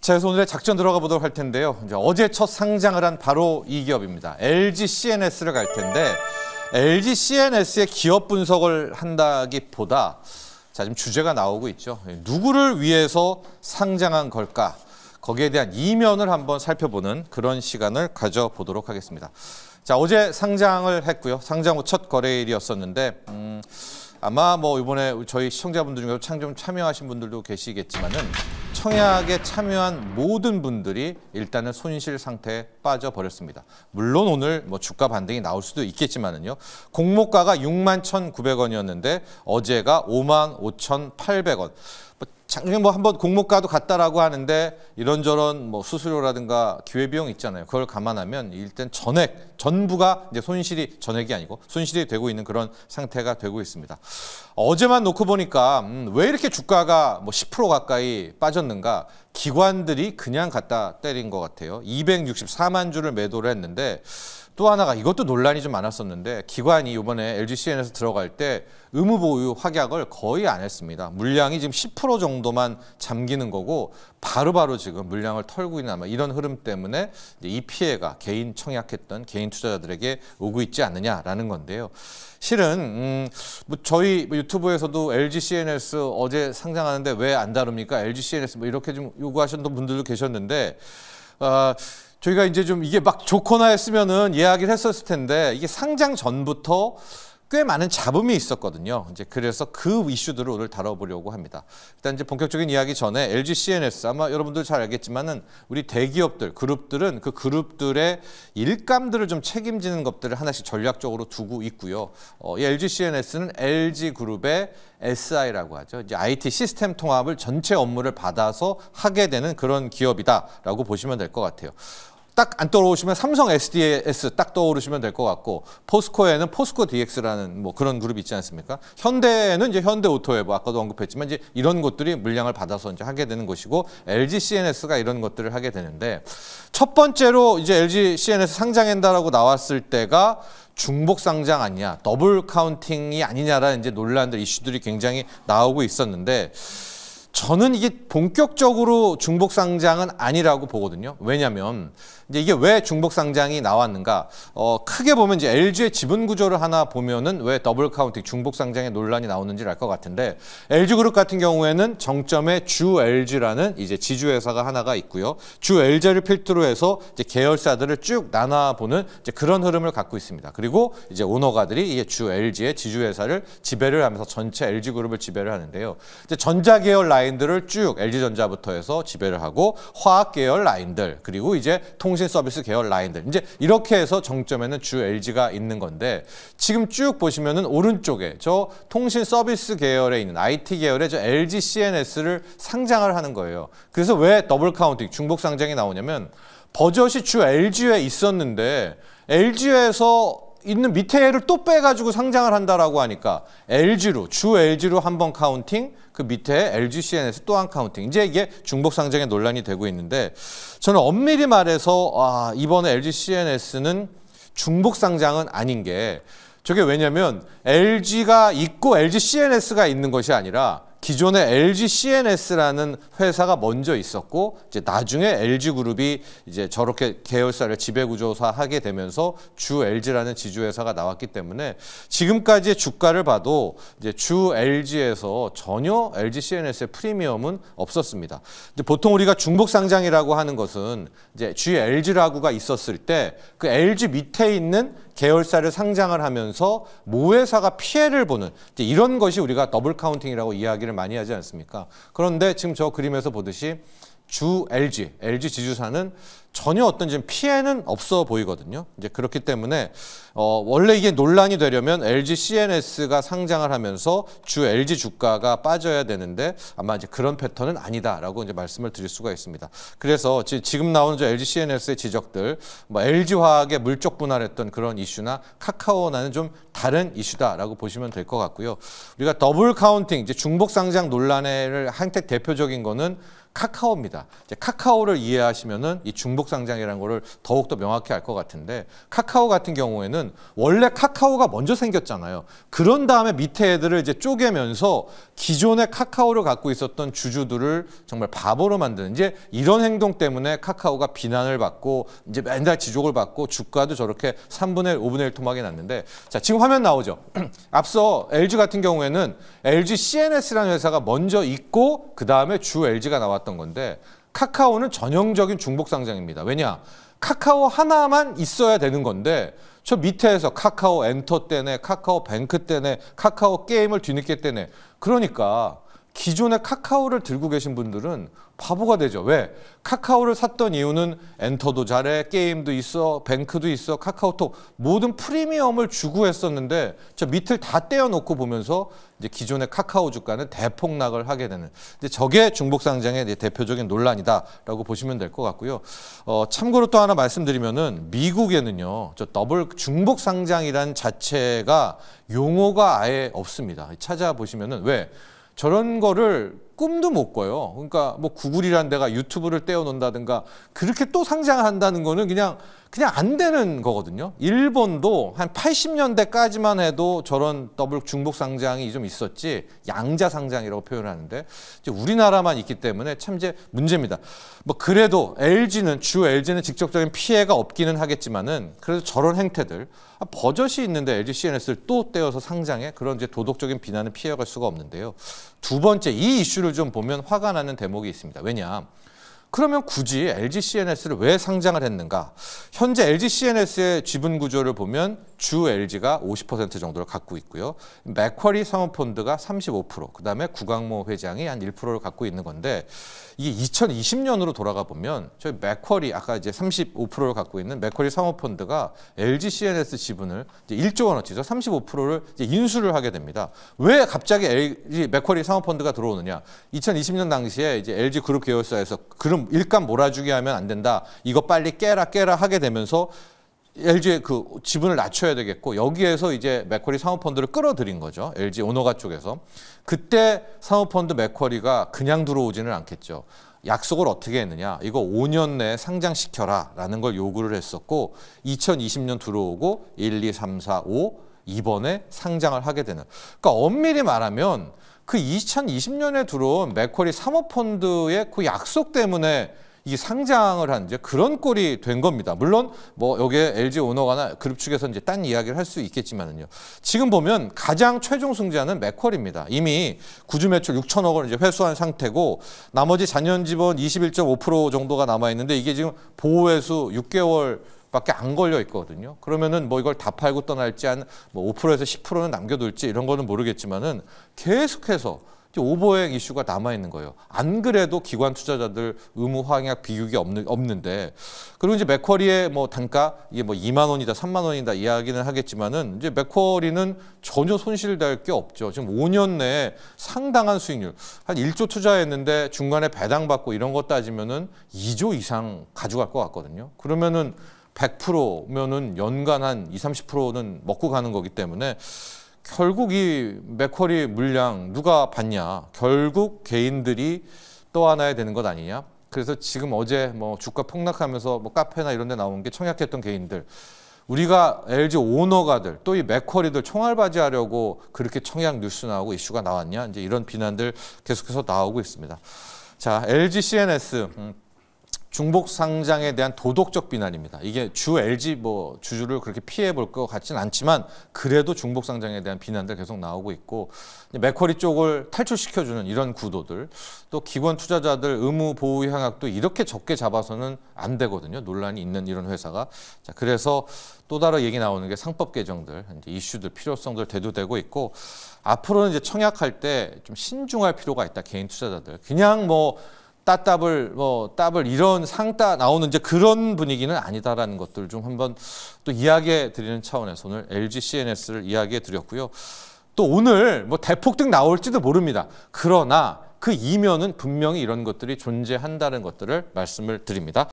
자, 그래서 오늘의 작전 들어가 보도록 할 텐데요. 이제 어제 첫 상장을 한 바로 이 기업입니다. LG CNS를 갈 텐데 LG CNS의 기업 분석을 한다기보다 자, 지금 주제가 나오고 있죠. 누구를 위해서 상장한 걸까? 거기에 대한 이면을 한번 살펴보는 그런 시간을 가져보도록 하겠습니다. 자, 어제 상장을 했고요. 상장 후 첫 거래일이었었는데 아마 뭐 이번에 저희 시청자분들 중에서 좀 참여하신 분들도 계시겠지만은 청약에 참여한 모든 분들이 일단은 손실 상태에 빠져버렸습니다. 물론 오늘 뭐 주가 반등이 나올 수도 있겠지만은요. 공모가가 61,900원이었는데 어제가 55,800원. 작년에 뭐 한번 공모가도 갔다라고 하는데 이런저런 뭐 수수료라든가 기회비용 있잖아요. 그걸 감안하면 일단 전부가 이제 전액이 아니고 손실이 되고 있는 그런 상태가 되고 있습니다. 어제만 놓고 보니까 왜 이렇게 주가가 뭐 10% 가까이 빠졌는가? 기관들이 그냥 갖다 때린 것 같아요. 264만 주를 매도를 했는데 또 하나가 이것도 논란이 좀 많았었는데 기관이 이번에 LG CN에서 들어갈 때 의무 보유 확약을 거의 안 했습니다. 물량이 지금 10% 정도만 잠기는 거고 바로바로 지금 물량을 털고 있는 아마 이런 흐름 때문에 이 피해가 개인 청약했던 개인 투자자들에게 오고 있지 않느냐라는 건데요. 실은 뭐 저희 유튜브에서도 LG CNS 어제 상장하는데 왜 안 다룹니까? LG CNS 뭐 이렇게 좀 요구하셨던 분들도 계셨는데 저희가 이제 좀 이게 막 좋거나 했으면은 이야기를 했었을 텐데 이게 상장 전부터 꽤 많은 잡음이 있었거든요. 이제 그래서 그 이슈들을 오늘 다뤄보려고 합니다. 일단 이제 본격적인 이야기 전에 LG CNS 아마 여러분들 잘 알겠지만은 우리 대기업들 그룹들은 그 그룹들의 일감들을 좀 책임지는 것들을 하나씩 전략적으로 두고 있고요. 이 LG CNS는 LG 그룹의 SI라고 하죠. 이제 IT 시스템 통합을 전체 업무를 받아서 하게 되는 그런 기업이다라고 보시면 될 것 같아요. 딱 안 떠오르시면 삼성 SDS 딱 떠오르시면 될 것 같고 포스코에는 포스코 DX라는 뭐 그런 그룹이 있지 않습니까? 현대는 이제 현대오토웨브 아까도 언급했지만 이제 이런 것들이 물량을 받아서 이제 하게 되는 것이고 LG CNS가 이런 것들을 하게 되는데 첫 번째로 이제 LG CNS 상장한다라고 나왔을 때가 중복 상장 아니냐, 더블 카운팅이 아니냐라는 이제 논란들 이슈들이 굉장히 나오고 있었는데. 저는 이게 본격적으로 중복 상장은 아니라고 보거든요. 왜냐하면 이제 이게 왜 중복 상장이 나왔는가? 크게 보면 이제 LG의 지분 구조를 하나 보면은 왜 더블 카운팅 중복 상장의 논란이 나오는지 알 것 같은데 LG 그룹 같은 경우에는 정점에 주 LG라는 이제 지주회사가 하나가 있고요. 주 LG를 필두로 해서 이제 계열사들을 쭉 나눠보는 이제 그런 흐름을 갖고 있습니다. 그리고 이제 오너가들이 이제 주 LG의 지주회사를 지배를 하면서 전체 LG 그룹을 지배를 하는데요. 이제 전자 계열 라인들을 쭉 LG전자부터 해서 지배를 하고 화학 계열 라인들 그리고 이제 통신 서비스 계열 라인들 이제 이렇게 해서 정점에는 주 LG가 있는 건데 지금 쭉 보시면은 오른쪽에 저 통신 서비스 계열에 있는 IT 계열의 저 LG CNS를 상장을 하는 거예요. 그래서 왜 더블 카운팅 중복 상장이 나오냐면 버젓이 주 LG에 있었는데 LG에서 있는 밑에 애를 또 빼가지고 상장을 한다라고 하니까 주 LG로 한 번 카운팅, 그 밑에 LG CNS 또 한 카운팅. 이제 이게 중복 상장의 논란이 되고 있는데 저는 엄밀히 말해서 이번에 LG CNS는 중복 상장은 아닌 게 저게 왜냐면 LG가 있고 LG CNS가 있는 것이 아니라 기존에 LG CNS라는 회사가 먼저 있었고 이제 나중에 LG 그룹이 이제 저렇게 계열사를 지배구조사 하게 되면서 주 LG라는 지주회사가 나왔기 때문에 지금까지의 주가를 봐도 이제 주 LG에서 전혀 LG CNS의 프리미엄은 없었습니다. 이제 보통 우리가 중복 상장이라고 하는 것은 이제 주 LG라고가 있었을 때 그 LG 밑에 있는 계열사를 상장을 하면서 모회사가 피해를 보는 이제 이런 것이 우리가 더블 카운팅이라고 이야기를 많이 하지 않습니까? 그런데 지금 저 그림에서 보듯이 주 LG 지주사는 전혀 어떤 지금 피해는 없어 보이거든요. 이제 그렇기 때문에 원래 이게 논란이 되려면 LG CNS가 상장을 하면서 주 LG 주가가 빠져야 되는데 아마 이제 그런 패턴은 아니다라고 이제 말씀을 드릴 수가 있습니다. 그래서 지금 나오는 저 LG CNS의 지적들, 뭐 LG 화학의 물적 분할했던 그런 이슈나 카카오나는 좀 다른 이슈다라고 보시면 될 것 같고요. 우리가 더블 카운팅, 이제 중복 상장 논란의 한택 대표적인 거는 카카오입니다. 이제 카카오를 이해하시면은 이 중복 상장이라는 거를 더욱더 명확히 알 것 같은데, 카카오 같은 경우에는 원래 카카오가 먼저 생겼잖아요. 그런 다음에 밑에 애들을 이제 쪼개면서 기존의 카카오를 갖고 있었던 주주들을 정말 바보로 만드는, 이제 이런 행동 때문에 카카오가 비난을 받고 이제 맨날 지적을 받고 주가도 저렇게 3분의 1, 5분의 1 토막이 났는데, 자, 지금 화면 나오죠. 앞서 LG 같은 경우에는 LG CNS라는 회사가 먼저 있고 그 다음에 주 LG가 나왔던 건데, 카카오는 전형적인 중복 상장입니다. 왜냐? 카카오 하나만 있어야 되는 건데 저 밑에서 카카오 엔터 때네, 카카오 뱅크 때네, 카카오 게임을 뒤늦게 때네. 그러니까 기존의 카카오를 들고 계신 분들은 바보가 되죠. 왜? 카카오를 샀던 이유는 엔터도 잘해, 게임도 있어, 뱅크도 있어, 카카오톡 모든 프리미엄을 주고 했었는데 저 밑을 다 떼어놓고 보면서 이제 기존의 카카오 주가는 대폭락을 하게 되는, 이제 저게 중복 상장의 대표적인 논란이다라고 보시면 될 것 같고요. 참고로 또 하나 말씀드리면은 미국에는요, 저 더블 중복 상장이란 자체가 용어가 아예 없습니다. 찾아보시면은 왜? 저런 거를 꿈도 못 꿔요. 그러니까 뭐 구글이란 데가 유튜브를 떼어놓는다든가 그렇게 또 상장을 한다는 거는 그냥 안 되는 거거든요. 일본도 한 80년대까지만 해도 저런 더블 중복 상장이 좀 있었지, 양자 상장이라고 표현하는데 이제 우리나라만 있기 때문에 참 이제 문제입니다. 뭐 그래도 주 LG는 직접적인 피해가 없기는 하겠지만은 그래도 저런 행태들, 버젓이 있는데 LG CNS를 또 떼어서 상장해, 그런 이제 도덕적인 비난은 피해갈 수가 없는데요. 두 번째, 이 이슈를 좀 보면 화가 나는 대목이 있습니다. 왜냐? 그러면 굳이 LG CNS를 왜 상장을 했는가? 현재 LG CNS의 지분 구조를 보면 주 LG가 50% 정도를 갖고 있고요. 맥쿼리 사모펀드가 35%, 그다음에 구광모 회장이 한 1%를 갖고 있는 건데, 이게 2020년으로 돌아가 보면 저희 맥쿼리, 아까 이제 35%를 갖고 있는 맥쿼리 사모펀드가 LG CNS 지분을 이제 1조 원어치죠. 35%를 이제 인수를 하게 됩니다. 왜 갑자기 LG 맥쿼리 사모펀드가 들어오느냐? 2020년 당시에 이제 LG 그룹 계열사에서 그럼 일감 몰아주게 하면 안 된다, 이거 빨리 깨라 하게 되면서 LG의 그 지분을 낮춰야 되겠고, 여기에서 이제 맥쿼리 사모펀드를 끌어들인 거죠. LG 오너가 쪽에서. 그때 사모펀드 맥쿼리가 그냥 들어오지는 않겠죠. 약속을 어떻게 했느냐? 이거 5년 내에 상장시켜라 라는 걸 요구를 했었고, 2020년 들어오고 1, 2, 3, 4, 5 이번에 상장을 하게 되는. 그러니까 엄밀히 말하면 그 2020년에 들어온 맥쿼리 사모펀드의 그 약속 때문에 이 상장을 한 이제 그런 꼴이 된 겁니다. 물론 뭐 여기에 LG 오너가나 그룹 측에서 이제 딴 이야기를 할 수 있겠지만은요. 지금 보면 가장 최종 승자는 맥쿼리입니다. 이미 구주 매출 6천억 원을 이제 회수한 상태고, 나머지 잔여 지분 21.5% 정도가 남아 있는데 이게 지금 보호회수 6개월 밖에 안 걸려 있거든요. 그러면은 뭐 이걸 다 팔고 떠날지, 한 뭐 5%에서 10%는 남겨둘지 이런 거는 모르겠지만은 계속해서 오버행 이슈가 남아 있는 거예요. 안 그래도 기관 투자자들 의무 확약 비극이 없는데, 그리고 이제 맥쿼리의 뭐 단가 이게 뭐 2만 원이다, 3만 원이다 이야기는 하겠지만은 이제 맥쿼리는 전혀 손실될 게 없죠. 지금 5년 내에 상당한 수익률, 한 1조 투자했는데 중간에 배당 받고 이런 거 따지면은 2조 이상 가져갈 것 같거든요. 그러면은 100%면은 연간 한 20, 30%는 먹고 가는 거기 때문에 결국 이 맥쿼리 물량 누가 받냐? 결국 개인들이 떠안아야 되는 것 아니냐? 그래서 지금 어제 뭐 주가 폭락하면서 뭐 카페나 이런 데 나온 게 청약했던 개인들, 우리가 LG 오너가들 또 이 맥쿼리들 총알바지하려고 그렇게 청약 뉴스 나오고 이슈가 나왔냐? 이제 이런 비난들 계속해서 나오고 있습니다. 자, LG CNS 중복 상장에 대한 도덕적 비난입니다. 이게 주 LG 뭐 주주를 그렇게 피해 볼 것 같지는 않지만 그래도 중복 상장에 대한 비난들 계속 나오고 있고, 맥쿼리 쪽을 탈출시켜주는 이런 구도들, 또 기관 투자자들 의무 보호 향약도 이렇게 적게 잡아서는 안 되거든요. 논란이 있는 이런 회사가. 자, 그래서 또 다른 얘기 나오는 게 상법 개정들, 이제 이슈들 필요성들 대두되고 있고, 앞으로는 이제 청약할 때 좀 신중할 필요가 있다. 개인 투자자들 그냥 뭐 따블 이런 상따 나오는 이제 그런 분위기는 아니다라는 것들 좀 한번 또 이야기해 드리는 차원에서 오늘 LG CNS를 이야기해 드렸고요. 또 오늘 뭐 대폭등 나올지도 모릅니다. 그러나 그 이면은 분명히 이런 것들이 존재한다는 것들을 말씀을 드립니다.